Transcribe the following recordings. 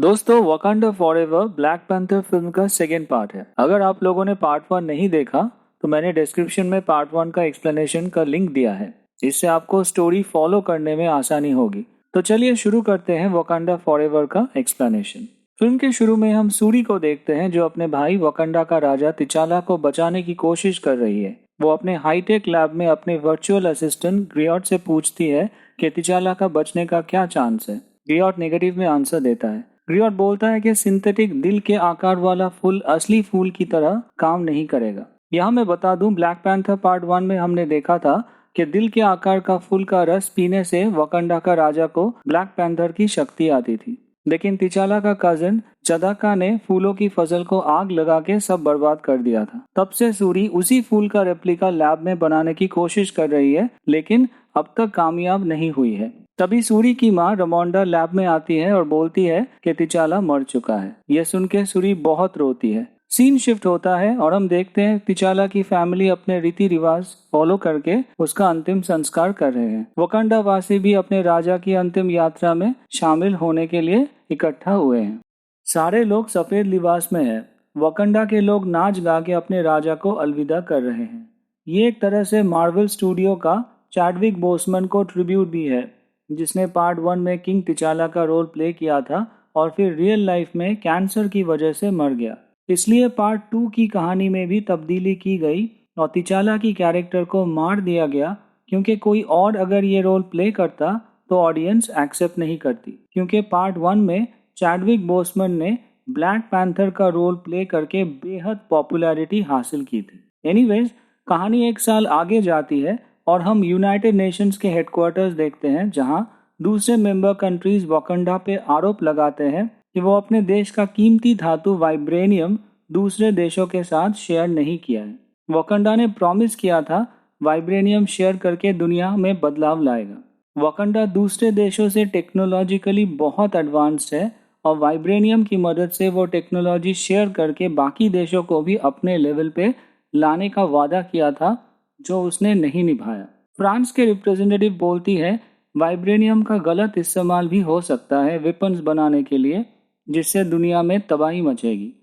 दोस्तों, Wakanda forever black panther film का second part है। अगर आप लोगों ने पार्ट 1 नहीं देखा तो मैंने डिस्क्रिप्शन में पार्ट 1 का एक्सप्लेनेशन का लिंक दिया है। इससे आपको स्टोरी फॉलो करने में आसानी होगी। तो चलिए शुरू करते हैं वकांडा फॉरएवर का एक्सप्लेनेशन। फिल्म के शुरू में हम सूरी को देखते हैं जो अपने भाई वकांडा का राजा तिचाला को बचाने की कोशिश कर रही है। वो अपने हाईटेक लैब में अपने वर्चुअल असिस्टेंट ग्रियोट से पूछती है कि तिचाला का बचने का क्या चांस है। ग्रियोट नेगेटिव में आंसर देता है। ग्रियोट बोलता है कि सिंथेटिक दिल के आकार वाला फूल असली फूल की तरह काम नहीं करेगा। यहाँ मैं बता दूं, ब्लैक पैंथर पार्ट 1 में हमने देखा था कि दिल के आकार का फूल का रस पीने से वकांडा का राजा को ब्लैक पैंथर की शक्ति आती थी। लेकिन तिचाला का कजिन चदाका ने फूलों की फसल को आग लगा के सब बर्बाद कर दिया था। तब से सूरी उसी फूल का रेप्लिका लैब में बनाने की कोशिश कर रही है, लेकिन अब तक कामयाब नहीं हुई है। तभी सूरी की माँ रमोंडा लैब में आती है और बोलती है कि तिचाला मर चुका है। यह सुन के सूरी बहुत रोती है। सीन शिफ्ट होता है और हम देखते हैं तिचाला की फैमिली अपने रीति रिवाज फॉलो करके उसका अंतिम संस्कार कर रहे हैं। वकांडा वासी भी अपने राजा की अंतिम यात्रा में शामिल होने के लिए इकट्ठा हुए हैं। सारे लोग सफेद लिबास में हैं। वकांडा के लोग नाच गा के अपने राजा को अलविदा कर रहे हैं। ये एक तरह से मार्वल स्टूडियो का चैडविक बोसमैन को ट्रिब्यूट भी है, जिसने पार्ट 1 में किंग तिचाला का रोल प्ले किया था और फिर रियल लाइफ में कैंसर की वजह से मर गया। इसलिए पार्ट 2 की कहानी में भी तब्दीली की गई और तिचाला की कैरेक्टर को मार दिया गया, क्योंकि कोई और अगर ये रोल प्ले करता तो ऑडियंस एक्सेप्ट नहीं करती। क्योंकि पार्ट 1 में चैडविक बोसमैन ने ब्लैक पैंथर का रोल प्ले करके बेहद पॉपुलैरिटी हासिल की थी। एनीवेज, कहानी एक साल आगे जाती है और हम यूनाइटेड नेशंस के हेडक्वार्टर्स देखते हैं, जहां दूसरे मेंबर कंट्रीज वकांडा पे आरोप लगाते हैं कि वो अपने देश का कीमती धातु वाइब्रेनियम दूसरे देशों के साथ शेयर नहीं किया है। वकांडा ने प्रॉमिस किया था वाइब्रेनियम शेयर करके दुनिया में बदलाव लाएगा। वकांडा दूसरे देशों से टेक्नोलॉजिकली बहुत एडवांस्ड है और वाइब्रेनियम की मदद से वो टेक्नोलॉजी शेयर करके बाकी देशों को भी अपने लेवल पे लाने का वादा किया था, जो उसने नहीं निभाया। फ्रांस के रिप्रेजेंटेटिव बोलती है वाइब्रेनियम का गलत इस्तेमाल भी हो सकता है वेपन्स बनाने के लिए, जिससे दुनिया में तबाही मचेगी।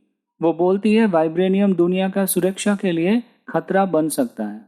वो बोलती है वाइब्रेनियम दुनिया का सुरक्षा के लिए खतरा बन सकता है।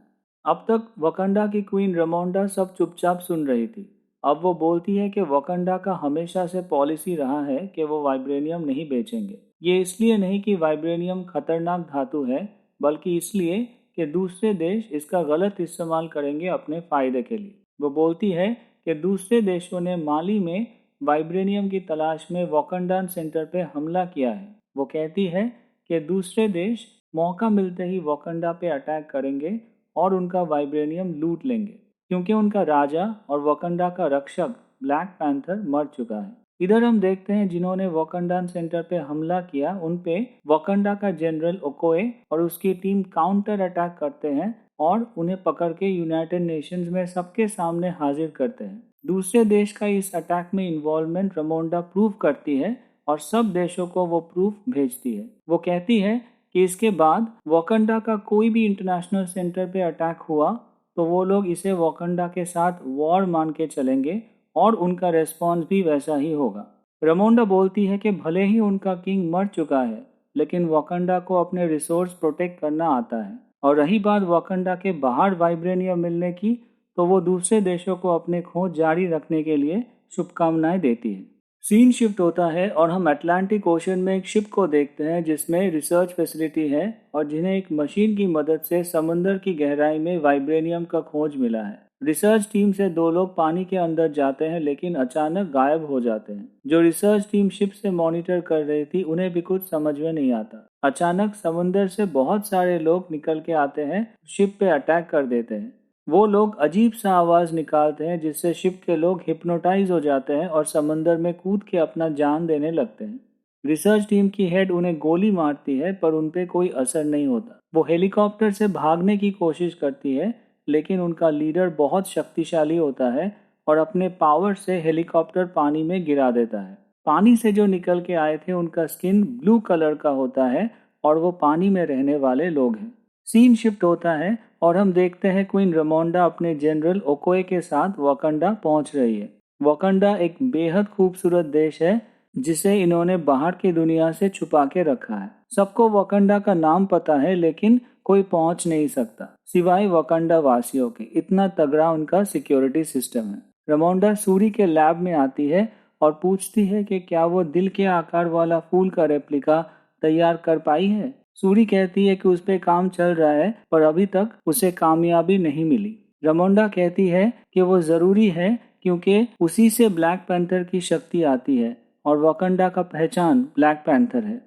अब तक वकांडा की क्वीन रमोंडा सब चुपचाप सुन रही थी। अब वो बोलती है कि वकांडा का हमेशा से पॉलिसी रहा है कि वो वाइब्रेनियम नहीं बेचेंगे। ये इसलिए नहीं कि वाइब्रेनियम खतरनाक धातु है, बल्कि इसलिए कि दूसरे देश इसका गलत इस्तेमाल करेंगे अपने फायदे के लिए। वो बोलती है कि दूसरे देशों ने माली में वाइब्रेनियम की तलाश में वकांडान सेंटर पे हमला किया है। वो कहती है कि दूसरे देश मौका मिलते ही वकांडा पे अटैक करेंगे और उनका वाइब्रेनियम लूट लेंगे, क्योंकि उनका राजा और वकांडा का रक्षक ब्लैक पैंथर मर चुका है। इधर हम देखते हैं जिन्होंने वकांडान सेंटर पे हमला किया उन पे वकांडा का जनरल ओकोए और उसकी टीम काउंटर अटैक करते हैं और उन्हें पकड़ के यूनाइटेड नेशंस में सबके सामने हाजिर करते हैं। दूसरे देश का इस अटैक में इन्वॉल्वमेंट रमोंडा प्रूव करती है और सब देशों को वो प्रूफ भेजती है। वो कहती है कि इसके बाद वकांडा का कोई भी इंटरनेशनल सेंटर पे अटैक हुआ तो वो लोग इसे वकांडा के साथ वॉर मान के चलेंगे और उनका रेस्पॉन्स भी वैसा ही होगा। रमोंडा बोलती है कि भले ही उनका किंग मर चुका है, लेकिन वकांडा को अपने रिसोर्स प्रोटेक्ट करना आता है। और रही बात वकांडा के बाहर वाइब्रेनियम मिलने की, तो वो दूसरे देशों को अपने खोज जारी रखने के लिए शुभकामनाएं देती है। सीन शिफ्ट होता है और हम अटलांटिक ओशन में एक शिप को देखते हैं जिसमें रिसर्च फैसिलिटी है और जिन्हें एक मशीन की मदद से समुद्र की गहराई में वाइब्रेनियम का खोज मिला है। रिसर्च टीम से 2 लोग पानी के अंदर जाते हैं, लेकिन अचानक गायब हो जाते हैं। जो रिसर्च टीम शिप से मॉनिटर कर रही थी उन्हें भी कुछ समझ में नहीं आता। अचानक समुद्र से बहुत सारे लोग निकल के आते हैं, शिप पे अटैक कर देते हैं। वो लोग अजीब सा आवाज निकालते हैं जिससे शिप के लोग हिप्नोटाइज हो जाते हैं और समंदर में कूद के अपना जान देने लगते हैं। रिसर्च टीम की हेड उन्हें गोली मारती है, पर उन पे कोई असर नहीं होता। वो हेलीकॉप्टर से भागने की कोशिश करती है, लेकिन उनका लीडर बहुत शक्तिशाली होता है और अपने पावर से हेलीकॉप्टर पानी में गिरा देता है। पानी से जो निकल के आए थे उनका स्किन ब्लू कलर का होता है और वो पानी में रहने वाले लोग हैं। सीन शिफ्ट होता है और हम देखते हैं क्वीन रमोंडा अपने जनरल ओकोए के साथ वकांडा पहुंच रही है। वकांडा एक बेहद खूबसूरत देश है जिसे इन्होंने बाहर की दुनिया से छुपा के रखा है। सबको वकंडा का नाम पता है, लेकिन कोई पहुंच नहीं सकता सिवाय वकंडा वासियों के। इतना तगड़ा उनका सिक्योरिटी सिस्टम है। रमोंडा सूरी के लैब में आती है और पूछती है कि क्या वो दिल के आकार वाला फूल का रेप्लिका तैयार कर पाई है। सूरी कहती है कि उस पे काम चल रहा है, पर अभी तक उसे कामयाबी नहीं मिली। रमोंडा कहती है कि वो जरूरी है, क्योंकि उसी से ब्लैक पैंथर की शक्ति आती है और वकंडा का पहचान ब्लैक पैंथर है।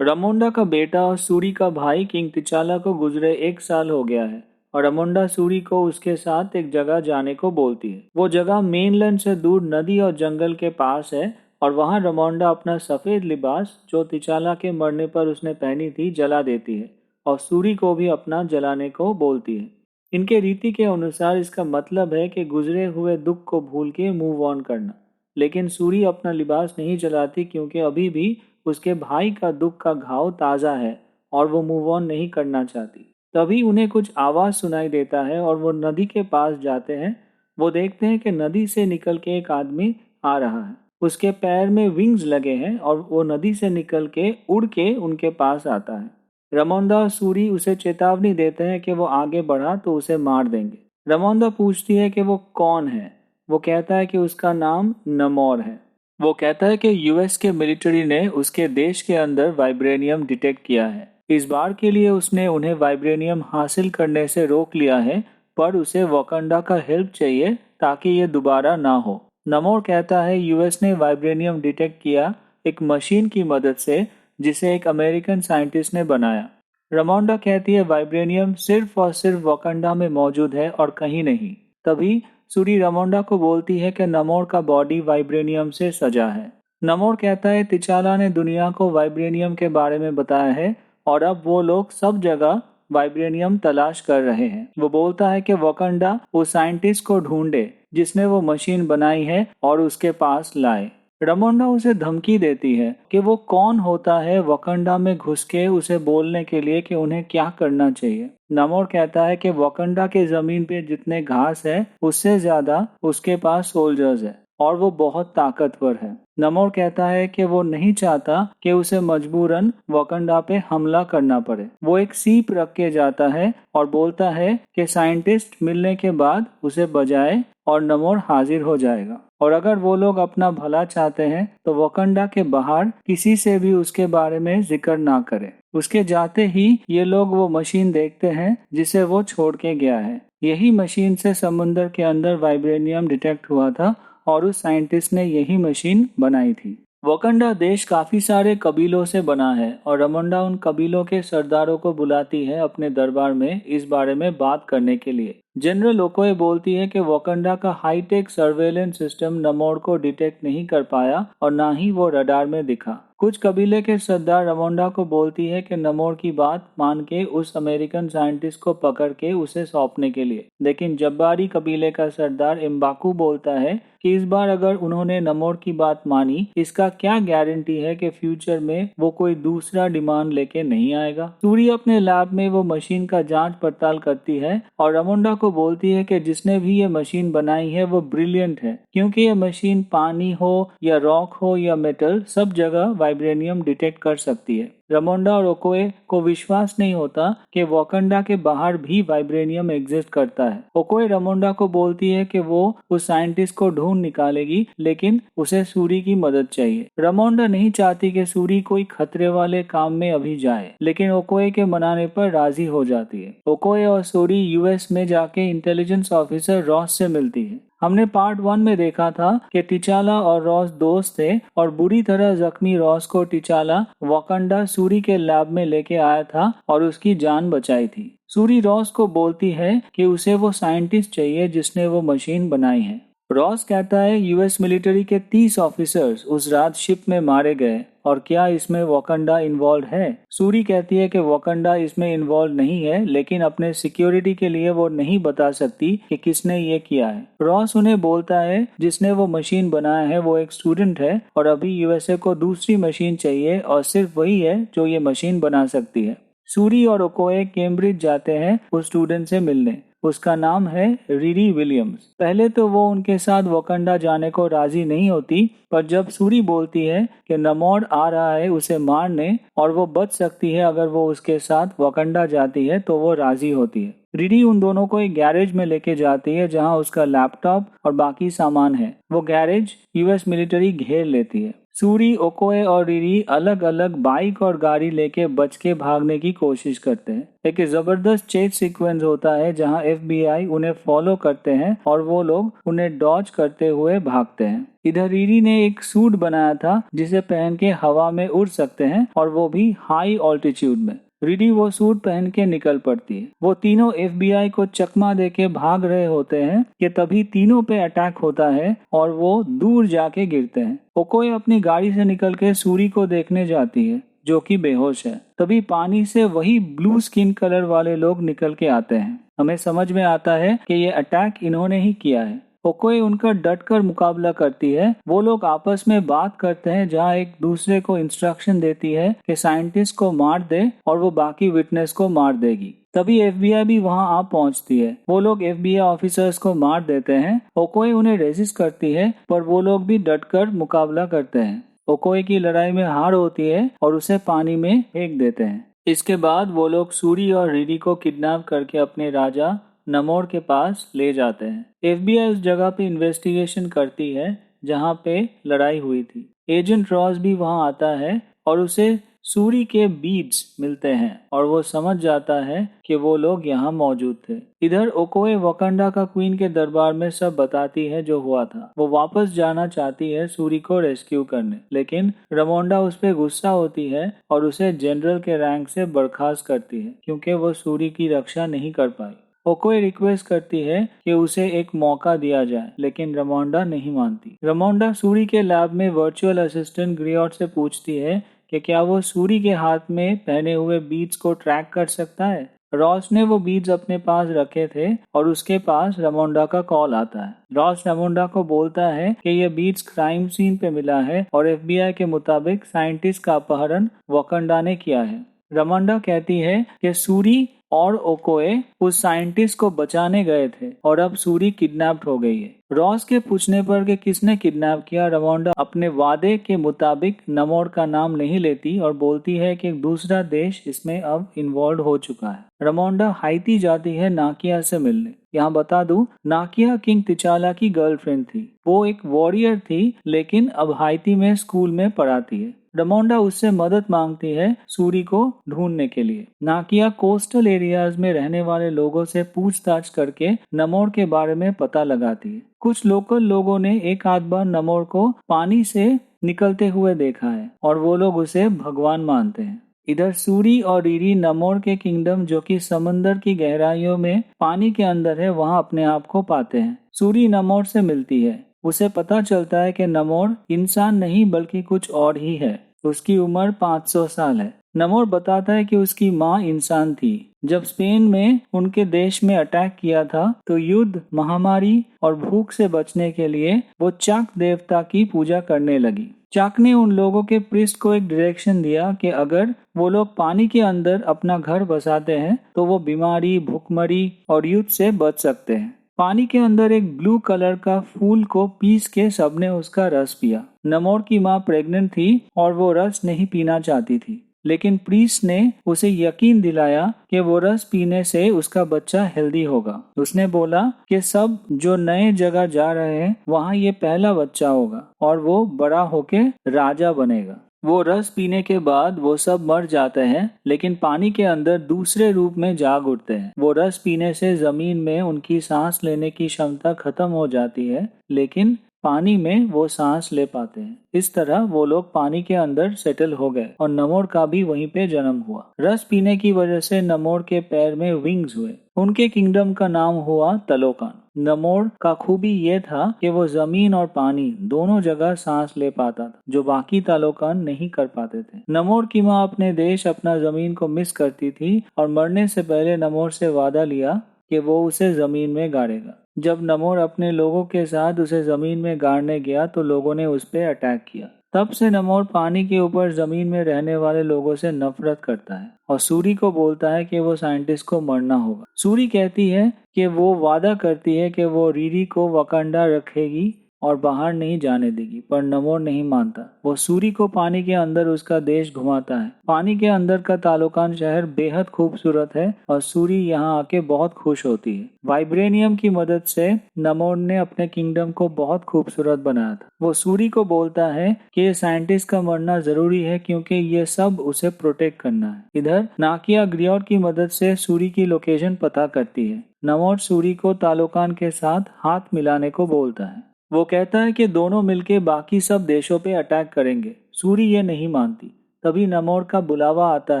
रमोंडा का बेटा और सूरी का भाई किंग तिचाला को गुजरे 1 साल हो गया है और रमोंडा सूरी को उसके साथ एक जगह जाने को बोलती है। वो जगह मेनलैंड से दूर नदी और जंगल के पास है और वहां रमोंडा अपना सफेद लिबास, जो तिचाला के मरने पर उसने पहनी थी, जला देती है और सूरी को भी अपना जलाने को बोलती है। इनके रीति के अनुसार इसका मतलब है कि गुजरे हुए दुख को भूल के मूव ऑन करना। लेकिन सूरी अपना लिबास नहीं जलाती, क्योंकि अभी भी उसके भाई का दुख का घाव ताज़ा है और वो मूव ऑन नहीं करना चाहती। तभी उन्हें कुछ आवाज़ सुनाई देता है और वो नदी के पास जाते हैं। वो देखते हैं कि नदी से निकल के एक आदमी आ रहा है। उसके पैर में विंग्स लगे हैं और वो नदी से निकल के उड़ के उनके पास आता है। रमोंदा और सूरी उसे चेतावनी देते हैं कि वो आगे बढ़ा तो उसे मार देंगे। रमोंदा पूछती है कि वो कौन है। वो कहता है कि उसका नाम नमोर है। वो कहता है कि यूएस के मिलिट्री ने उसके देश के अंदर वाइब्रेनियम डिटेक्ट किया है। इस बार के लिए उसने उन्हें वाइब्रेनियम हासिल करने से रोक लिया है, पर उसे वकंडा का हेल्प चाहिए ताकि ये दोबारा ना हो। नमोर कहता है यूएस ने वाइब्रेनियम डिटेक्ट किया एक मशीन की मदद से, जिसे एक अमेरिकन साइंटिस्ट ने बनाया। रमोंडा कहती है वाइब्रेनियम सिर्फ और सिर्फ वकंडा में मौजूद है और कहीं नहीं। तभी सूरी रमोंडा को बोलती है कि नमोर का बॉडी वाइब्रेनियम से सजा है। नमोर कहता है तिचाला ने दुनिया को वाइब्रेनियम के बारे में बताया है और अब वो लोग सब जगह वाइब्रेनियम तलाश कर रहे हैं। वो बोलता है कि वकंडा उस साइंटिस्ट को ढूंढे जिसने वो मशीन बनाई है और उसके पास लाए। रमोंडा उसे धमकी देती है कि वो कौन होता है वकंडा में घुस के उसे बोलने के लिए कि उन्हें क्या करना चाहिए। नमोर कहता है कि वकंडा के जमीन पे जितने घास है उससे ज्यादा उसके पास सोल्जर्स है और वो बहुत ताकतवर है। नमोर कहता है कि वो नहीं चाहता कि उसे मजबूरन वकंडा पे हमला करना पड़े। वो एक सीप रख के जाता है और बोलता है कि साइंटिस्ट मिलने के बाद उसे बजाए और नमोर हाजिर हो जाएगा। और अगर वो लोग अपना भला चाहते हैं तो वकंडा के बाहर किसी से भी उसके बारे में जिक्र ना करें। उसके जाते ही ये लोग वो मशीन देखते हैं जिसे वो छोड़ के गया है। यही मशीन से समुद्र के अंदर वाइब्रेनियम डिटेक्ट हुआ था और उस साइंटिस्ट ने यही मशीन बनाई थी। वकंडा देश काफी सारे कबीलों से बना है और रमोंडा उन कबीलों के सरदारों को बुलाती है अपने दरबार में इस बारे में बात करने के लिए। जनरल ओकोए बोलती है कि वकंडा का हाईटेक सर्वेलेंस सिस्टम नमोर को डिटेक्ट नहीं कर पाया और ना ही वो रडार में दिखा। कुछ कबीले के सरदार रमोंडा को बोलती है कि नमोर की बात मान के उस अमेरिकन साइंटिस्ट को पकड़ के उसे सौंपने के लिए। लेकिन जब्बारी कबीले का सरदार इम्बाकू बोलता है कि इस बार अगर उन्होंने नमोर की बात मानी, इसका क्या गारंटी है कि फ्यूचर में वो कोई दूसरा डिमांड लेके नहीं आएगा। सूरी अपने लैब में वो मशीन का जांच पड़ताल करती है और रमोंडा को बोलती है कि जिसने भी ये मशीन बनाई है वो ब्रिलियंट है, क्योंकि ये मशीन पानी हो या रॉक हो या मेटल, सब जगह वाइब्रेनियम डिटेक्ट कर सकती है। रमोंडा और ओकोए को विश्वास नहीं होता कि वकंडा के बाहर भी वाइब्रेनियम एग्जिस्ट करता है। ओकोए रमोंडा को बोलती है कि वो उस साइंटिस्ट को ढूंढ निकालेगी, लेकिन उसे सूरी की मदद चाहिए। रमोंडा नहीं चाहती कि सूरी कोई खतरे वाले काम में अभी जाए, लेकिन ओकोए के मनाने पर राजी हो जाती है। ओकोए और सूरी यूएस में जाके इंटेलिजेंस ऑफिसर रॉस से मिलती है। हमने पार्ट 1 में देखा था कि टिचाला और रॉस दोस्त थे और बुरी तरह जख्मी रॉस को टिचाला वकंडा सूरी के लैब में लेके आया था और उसकी जान बचाई थी। सूरी रॉस को बोलती है कि उसे वो साइंटिस्ट चाहिए जिसने वो मशीन बनाई है। रॉस कहता है यूएस मिलिट्री के 30 ऑफिसर्स उस रात शिप में मारे गए और क्या इसमें वकंडा इन्वॉल्व है। सूरी कहती है कि वकंडा इसमें इन्वॉल्व नहीं है, लेकिन अपने सिक्योरिटी के लिए वो नहीं बता सकती कि किसने ये किया है। रॉस उन्हें बोलता है जिसने वो मशीन बनाया है वो एक स्टूडेंट है और अभी यूएसए को दूसरी मशीन चाहिए और सिर्फ वही है जो ये मशीन बना सकती है। सूरी और ओकोए कैम्ब्रिज जाते हैं उस स्टूडेंट से मिलने। उसका नाम है रिरी विलियम्स। पहले तो वो उनके साथ वकंडा जाने को राजी नहीं होती, पर जब सूरी बोलती है कि नमोर आ रहा है उसे मारने और वो बच सकती है अगर वो उसके साथ वकंडा जाती है, तो वो राजी होती है। रिरी उन दोनों को एक गैरेज में लेके जाती है जहां उसका लैपटॉप और बाकी सामान है। वो गैरेज यूएस मिलिट्री घेर लेती है। सूरी, ओकोए और रिरी अलग अलग बाइक और गाड़ी लेके बच के भागने की कोशिश करते हैं। एक जबरदस्त चेज सीक्वेंस होता है जहां एफबीआई उन्हें फॉलो करते हैं और वो लोग उन्हें डॉज करते हुए भागते हैं। इधर रिरी ने एक सूट बनाया था जिसे पहन के हवा में उड़ सकते हैं, और वो भी हाई ऑल्टीट्यूड में। रिडी वो सूट पहन के निकल पड़ती है। वो तीनों एफबीआई को चकमा देके भाग रहे होते हैं कि तभी तीनों पे अटैक होता है और वो दूर जाके गिरते हैं। ओकोए अपनी गाड़ी से निकल के सूरी को देखने जाती है जो कि बेहोश है। तभी पानी से वही ब्लू स्किन कलर वाले लोग निकल के आते हैं। हमें समझ में आता है कि ये अटैक इन्होंने ही किया है। ओकोए उनका डटकर मुकाबला करती है। वो लोग आपस में बात करते हैं जहां एक दूसरे को इंस्ट्रक्शन देती है कि साइंटिस्ट को मार दे और वो बाकी विटनेस को मार देगी। तभी एफबीआई भी वहां आ पहुंचती है। वो लोग एफबीआई ऑफिसर्स को मार देते हैं। ओकोए उन्हें रेजिस्ट करती है, पर वो लोग भी डटकर मुकाबला करते हैं। ओकोए की लड़ाई में हार होती है और उसे पानी में फेंक देते हैं। इसके बाद वो लोग सूरी और रिडी को किडनैप करके अपने राजा नमोर के पास ले जाते हैं। एफबीआई उस जगह पे इन्वेस्टिगेशन करती है जहां पे लड़ाई हुई थी। एजेंट रॉस भी वहां आता है और उसे सूरी के बीड्स मिलते हैं और वो समझ जाता है कि वो लोग यहाँ मौजूद थे। इधर ओकोए वकंडा का क्वीन के दरबार में सब बताती है जो हुआ था। वो वापस जाना चाहती है सूरी को रेस्क्यू करने, लेकिन रमोंडा उस पर गुस्सा होती है और उसे जनरल के रैंक से बर्खास्त करती है क्योंकि वो सूरी की रक्षा नहीं कर पाई। ओकोए रिक्वेस्ट करती है कि उसे एक मौका दिया जाए, लेकिन रमोंडा नहीं मानती। रमोंडा सूरी के लैब में वर्चुअल असिस्टेंट ग्रियोट से पूछती है कि क्या वो सूरी के हाथ में पहने हुए बीड्स को ट्रैक कर सकता है। रॉस ने वो बीड्स अपने पास रखे थे और उसके पास रमोंडा का कॉल आता है। रॉस रमोंडा को बोलता है कि ये बीड्स क्राइम सीन पे मिला है और एफबीआई के मुताबिक साइंटिस्ट का अपहरण वकंडा ने किया है। रमोंडा कहती है कि सूरी और ओकोए उस साइंटिस्ट को बचाने गए थे और अब सूरी किडनैप्ड हो गई है। रॉस के पूछने पर कि किसने किडनैप किया, रमोंडा अपने वादे के मुताबिक नमोर का नाम नहीं लेती और बोलती है कि एक दूसरा देश इसमें अब इन्वॉल्व हो चुका है। रमोंडा हाइती जाती है नाकिया से मिलने। यहाँ बता दूं, नाकिया किंग तिचाला की गर्लफ्रेंड थी। वो एक वॉरियर थी, लेकिन अब हाइती में स्कूल में पढ़ाती है। रमोंडा उससे मदद मांगती है सूरी को ढूंढने के लिए। नाकिया कोस्टल एरियाज में रहने वाले लोगों से पूछताछ करके नमोर के बारे में पता लगाती है। कुछ लोकल लोगों ने एक आध बार नमोर को पानी से निकलते हुए देखा है और वो लोग उसे भगवान मानते हैं। इधर सूरी और रीरी नमोर के किंगडम, जो कि समंदर की गहराइयों में पानी के अंदर है, वहां अपने आप को पाते हैं। सूरी नमोर से मिलती है। उसे पता चलता है कि नमोर इंसान नहीं बल्कि कुछ और ही है। उसकी उम्र 500 साल है। नमोर बताता है कि उसकी माँ इंसान थी। जब स्पेन में उनके देश में अटैक किया था तो युद्ध, महामारी और भूख से बचने के लिए वो चाक देवता की पूजा करने लगी। चाक ने उन लोगों के प्रीस्ट को एक डायरेक्शन दिया कि अगर वो लोग पानी के अंदर अपना घर बसाते हैं तो वो बीमारी, भूखमरी और युद्ध से बच सकते हैं। पानी के अंदर एक ब्लू कलर का फूल को पीस के सबने उसका रस पिया। नमोर की माँ प्रेग्नेंट थी और वो रस नहीं पीना चाहती थी, लेकिन प्रीस्ट ने उसे यकीन दिलाया कि वो रस पीने से उसका बच्चा हेल्दी होगा। उसने बोला कि सब जो नए जगह जा रहे हैं वहाँ ये पहला बच्चा होगा और वो बड़ा होके राजा बनेगा। वो रस पीने के बाद वो सब मर जाते हैं, लेकिन पानी के अंदर दूसरे रूप में जाग उठते हैं। वो रस पीने से जमीन में उनकी सांस लेने की क्षमता खत्म हो जाती है, लेकिन पानी में वो सांस ले पाते हैं। इस तरह वो लोग पानी के अंदर सेटल हो गए और नमोर का भी वहीं पे जन्म हुआ। रस पीने की वजह से नमोर के पैर में विंग्स हुए। उनके किंगडम का नाम हुआ तलोकान। नमोर का खूबी ये था कि वो जमीन और पानी दोनों जगह सांस ले पाता था, जो बाकी तालोकान नहीं कर पाते थे। नमोर की माँ अपने देश, अपना जमीन को मिस करती थी और मरने से पहले नमोर से वादा लिया कि वो उसे जमीन में गाड़ेगा। जब नमोर अपने लोगों के साथ उसे जमीन में गाड़ने गया तो लोगों ने उस पर अटैक किया। तब से नमोर पानी के ऊपर जमीन में रहने वाले लोगों से नफरत करता है और सूरी को बोलता है कि वो साइंटिस्ट को मरना होगा। सूरी कहती है कि वो वादा करती है कि वो रीरी को वकांडा रखेगी और बाहर नहीं जाने देगी, पर नमोर नहीं मानता। वो सूरी को पानी के अंदर उसका देश घुमाता है। पानी के अंदर का तालोकान शहर बेहद खूबसूरत है और सूरी यहाँ आके बहुत खुश होती है। वाइब्रेनियम की मदद से नमोर ने अपने किंगडम को बहुत खूबसूरत बनाया था। वो सूरी को बोलता है कि साइंटिस्ट का मरना जरूरी है क्योंकि ये सब उसे प्रोटेक्ट करना है। इधर नाकिया ग्रियोट की मदद से सूरी की लोकेशन पता करती है। नमोर सूरी को तालोकान के साथ हाथ मिलाने को बोलता है। वो कहता है कि दोनों मिलके बाकी सब देशों पे अटैक करेंगे। सूरी ये नहीं मानती। तभी नमोर का बुलावा आता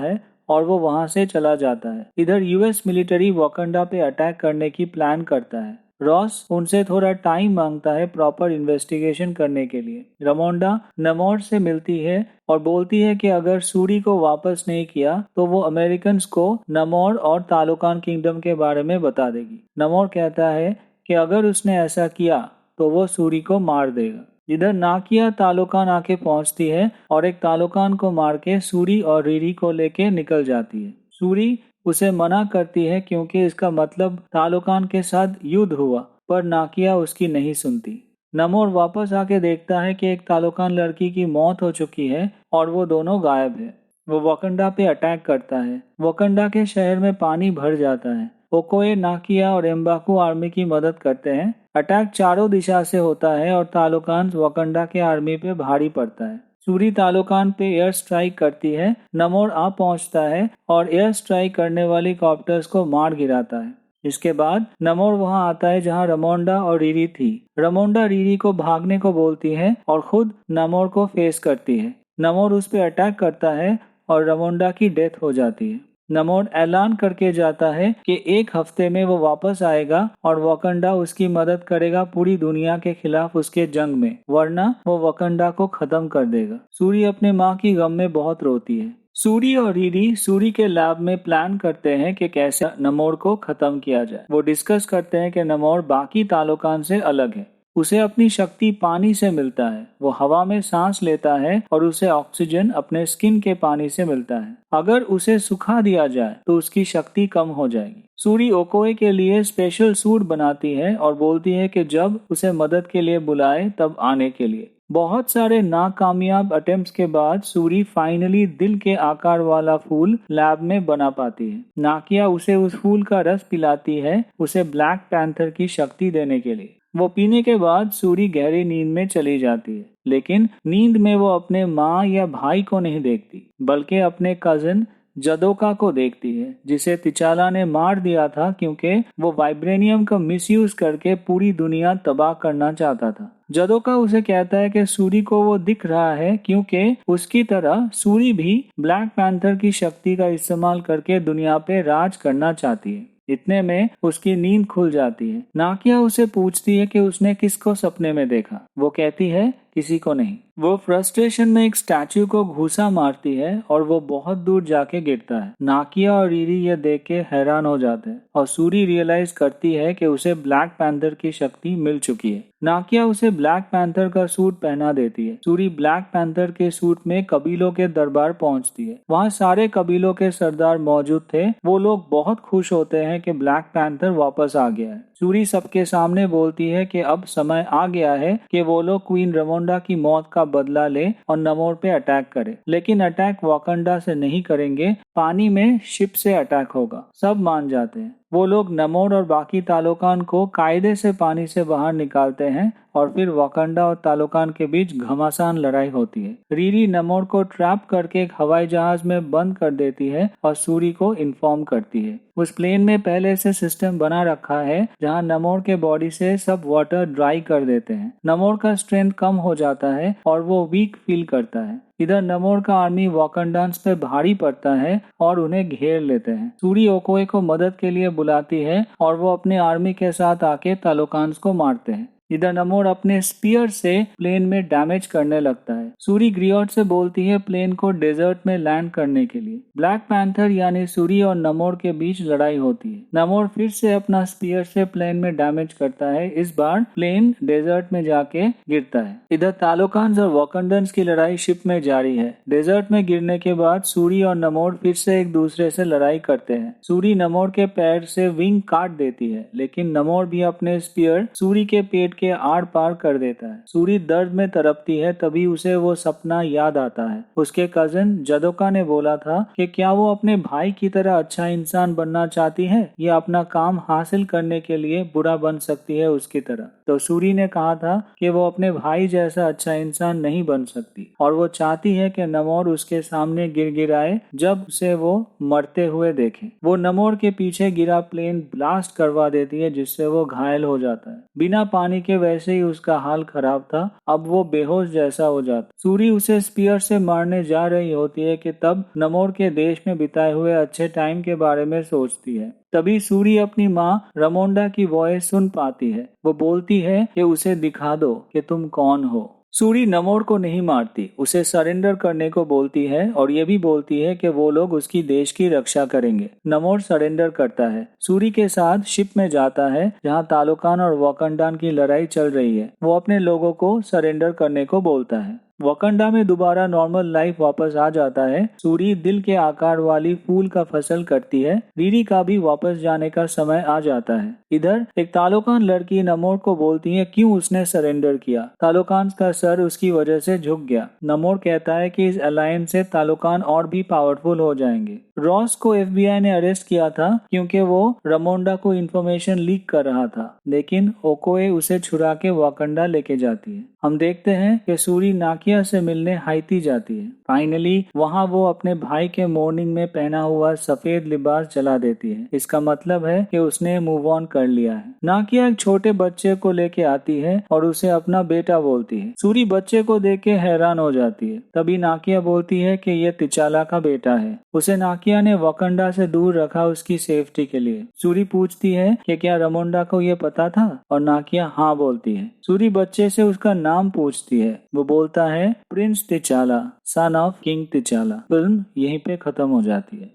है और वो वहां से चला जाता है। इधर यूएस मिलिट्री वाकंडा पे अटैक करने की प्लान करता है। रॉस उनसे थोड़ा टाइम मांगता है प्रॉपर इन्वेस्टिगेशन करने के लिए। रमोंडा नमोर से मिलती है और बोलती है कि अगर सूरी को वापस नहीं किया तो वो अमेरिकन्स को नमोर और तालोकान किंगडम के बारे में बता देगी। नमोर कहता है कि अगर उसने ऐसा किया तो वो सूरी को मार देगा। इधर नाकिया तालोकान आके पहुंचती है और एक तालोकान को मार के सूरी और रीरी को लेके निकल जाती है। सूरी उसे मना करती है क्योंकि इसका मतलब तालोकान के साथ युद्ध हुआ, पर नाकिया उसकी नहीं सुनती। नमोर वापस आके देखता है कि एक तालोकान लड़की की मौत हो चुकी है और वो दोनों गायब है। वो वकंडा पे अटैक करता है। वकंडा के शहर में पानी भर जाता है। ओकोए, नाकिया और एम्बाकू आर्मी की मदद करते हैं। अटैक चारों दिशा से होता है और तालोकान वकंडा के आर्मी पे भारी पड़ता है। सूरी तालोकान पे एयर स्ट्राइक करती है। नमोर आ पहुंचता है और एयर स्ट्राइक करने वाली कॉप्टर्स को मार गिराता है। इसके बाद नमोर वहां आता है जहां रमोंडा और रीरी थी। रमोंडा रीरी को भागने को बोलती है और खुद नमोर को फेस करती है। नमोर उस पर अटैक करता है और रमोंडा की डेथ हो जाती है। नमोर ऐलान करके जाता है कि एक हफ्ते में वो वापस आएगा और वकंडा उसकी मदद करेगा पूरी दुनिया के खिलाफ उसके जंग में, वरना वो वकंडा को खत्म कर देगा। सूरी अपने माँ की गम में बहुत रोती है। सूरी और रीरी सूरी के लैब में प्लान करते हैं कि कैसे नमोर को खत्म किया जाए। वो डिस्कस करते हैं कि नमोर बाकी तालोकान से अलग है। उसे अपनी शक्ति पानी से मिलता है। वो हवा में सांस लेता है और उसे ऑक्सीजन अपने स्किन के पानी से मिलता है। अगर उसे सुखा दिया जाए तो उसकी शक्ति कम हो जाएगी। सूरी ओकोए के लिए स्पेशल सूट बनाती है और बोलती है कि जब उसे मदद के लिए बुलाए तब आने के लिए। बहुत सारे नाकामयाब अटेम्प्ट्स के बाद सूरी फाइनली दिल के आकार वाला फूल लैब में बना पाती है। नाकिया उसे उस फूल का रस पिलाती है, उसे ब्लैक पैंथर की शक्ति देने के लिए। वो पीने के बाद सूरी गहरी नींद में चली जाती है, लेकिन नींद में वो अपने माँ या भाई को नहीं देखती, बल्कि अपने कजिन जदोका को देखती है, जिसे तिचाला ने मार दिया था क्योंकि वो वाइब्रेनियम का मिसयूज करके पूरी दुनिया तबाह करना चाहता था। जदोका उसे कहता है कि सूरी को वो दिख रहा है क्योंकि उसकी तरह सूरी भी ब्लैक पैंथर की शक्ति का इस्तेमाल करके दुनिया पे राज करना चाहती है। इतने में उसकी नींद खुल जाती है। नाकिया उसे पूछती है कि उसने किसको सपने में देखा। वो कहती है किसी को नहीं। वो फ्रस्ट्रेशन में एक स्टैचू को घूसा मारती है और वो बहुत दूर जाके गिरता है। नाकिया और रीरी ये देख के हैरान हो जाते हैं और सूरी रियलाइज करती है कि उसे ब्लैक पैंथर की शक्ति मिल चुकी है। नाकिया उसे ब्लैक पैंथर का सूट पहना देती है। सूरी ब्लैक पैंथर के सूट में कबीलों के दरबार पहुंचती है। वहाँ सारे कबीलों के सरदार मौजूद थे। वो लोग बहुत खुश होते हैं कि ब्लैक पैंथर वापस आ गया है। सूरी सबके सामने बोलती है कि अब समय आ गया है कि वो लोग क्वीन रमोंडा की मौत का बदला ले और नमोर पे अटैक करे, लेकिन अटैक वाकंडा से नहीं करेंगे, पानी में शिप से अटैक होगा। सब मान जाते हैं। वो लोग नमोर और बाकी तालोकान को कायदे से पानी से बाहर निकालते हैं और फिर वाकंडा और तालोकान के बीच घमासान लड़ाई होती है। रीरी नमोर को ट्रैप करके एक हवाई जहाज में बंद कर देती है और सूरी को इन्फॉर्म करती है। उस प्लेन में पहले से सिस्टम बना रखा है जहां नमोर के बॉडी से सब वाटर ड्राई कर देते हैं। नमोर का स्ट्रेंथ कम हो जाता है और वो वीक फील करता है। इधर नमोर का आर्मी वाकंडान्स पे भारी पड़ता है और उन्हें घेर लेते हैं। सूरी ओकोए को मदद के लिए बुलाती है और वो अपने आर्मी के साथ आके तालोकान्स को मारते हैं। इधर नमोर अपने स्पीयर से प्लेन में डैमेज करने लगता है। सूरी ग्रियोट से बोलती है प्लेन को डेजर्ट में लैंड करने के लिए। ब्लैक पैंथर यानी सूरी और नमोर के बीच लड़ाई होती है। नमोर फिर से अपना स्पीयर से प्लेन में डैमेज करता है। इस बार प्लेन डेजर्ट में जाके गिरता है। इधर तालोकान्स और वॉकंडन्स की लड़ाई शिप में जारी है। डेजर्ट में गिरने के बाद सूरी और नमोर फिर से एक दूसरे से लड़ाई करते हैं। सूरी नमोर के पैर से विंग काट देती है, लेकिन नमोर भी अपने स्पीयर सूरी के पेट के आर पार कर देता है। सूरी दर्द में तड़पती है, तभी उसे वो सपना याद आता है। उसके कजिन जदोका ने बोला था कि क्या वो अपने भाई की तरह अच्छा इंसान बनना चाहती है या अपना काम हासिल करने के लिए बुरा बन सकती है उसकी तरह। तो सूरी ने कहा था कि वो अपने भाई जैसा अच्छा इंसान नहीं बन सकती और वो चाहती है कि नमोर उसके सामने गिड़गिड़ाए जब उसे वो मरते हुए देखे। वो नमोर के पीछे गिरा प्लेन ब्लास्ट करवा देती है, जिससे वो घायल हो जाता है। बिना पानी के वैसे ही उसका हाल खराब था, अब वो बेहोश जैसा हो जाता। सूरी उसे स्पीयर से मारने जा रही होती है कि तब नमोर के देश में बिताए हुए अच्छे टाइम के बारे में सोचती है। तभी सूरी अपनी माँ रमोंडा की वॉइस सुन पाती है। वो बोलती है कि उसे दिखा दो कि तुम कौन हो। सूरी नमोर को नहीं मारती, उसे सरेंडर करने को बोलती है और ये भी बोलती है कि वो लोग उसकी देश की रक्षा करेंगे। नमोर सरेंडर करता है। सूरी के साथ शिप में जाता है जहाँ तालोकान और वॉकंडान की लड़ाई चल रही है। वो अपने लोगों को सरेंडर करने को बोलता है। वकंडा में दोबारा नॉर्मल लाइफ वापस आ जाता है। सूरी दिल के आकार वाली फूल का फसल करती है। रीरी का भी वापस जाने का समय आ जाता है। इधर एक तालोकान लड़की नमोर को बोलती है क्यों उसने सरेंडर किया। तालोकान का सर उसकी वजह से झुक गया। नमोर कहता है कि इस अलायंस से तालोकान और भी पावरफुल हो जाएंगे। रॉस को FBI ने अरेस्ट किया था क्योंकि वो रमोंडा को इन्फॉर्मेशन लीक कर रहा था, लेकिन ओकोए उसे छुड़ा के वाकंडा लेके जाती है। हम देखते हैं कि सूरी नाकिया से मिलने हाइती जाती है। फाइनली वहां वो अपने भाई के मोर्निंग में पहना हुआ सफेद लिबास जला देती है। इसका मतलब है कि उसने मूव ऑन कर लिया है। नाकिया एक छोटे बच्चे को लेके आती है और उसे अपना बेटा बोलती है। सूरी बच्चे को देख के हैरान हो जाती है। तभी नाकिया बोलती है कि ये तिचाला का बेटा है। उसे नाकिया ने वकंडा से दूर रखा उसकी सेफ्टी के लिए। सूरी पूछती है कि क्या रमोंडा को ये पता था और नाकिया हाँ बोलती है। सूरी बच्चे से उसका नाम पूछती है। वो बोलता है prince T'Challa, son of king T'Challa. Film यहीं पे खत्म हो जाती है।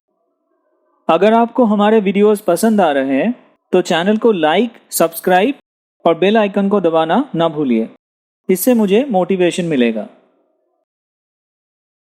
अगर आपको हमारे वीडियोस पसंद आ रहे हैं तो चैनल को लाइक, सब्सक्राइब और बेल आइकन को दबाना ना भूलिए। इससे मुझे मोटिवेशन मिलेगा।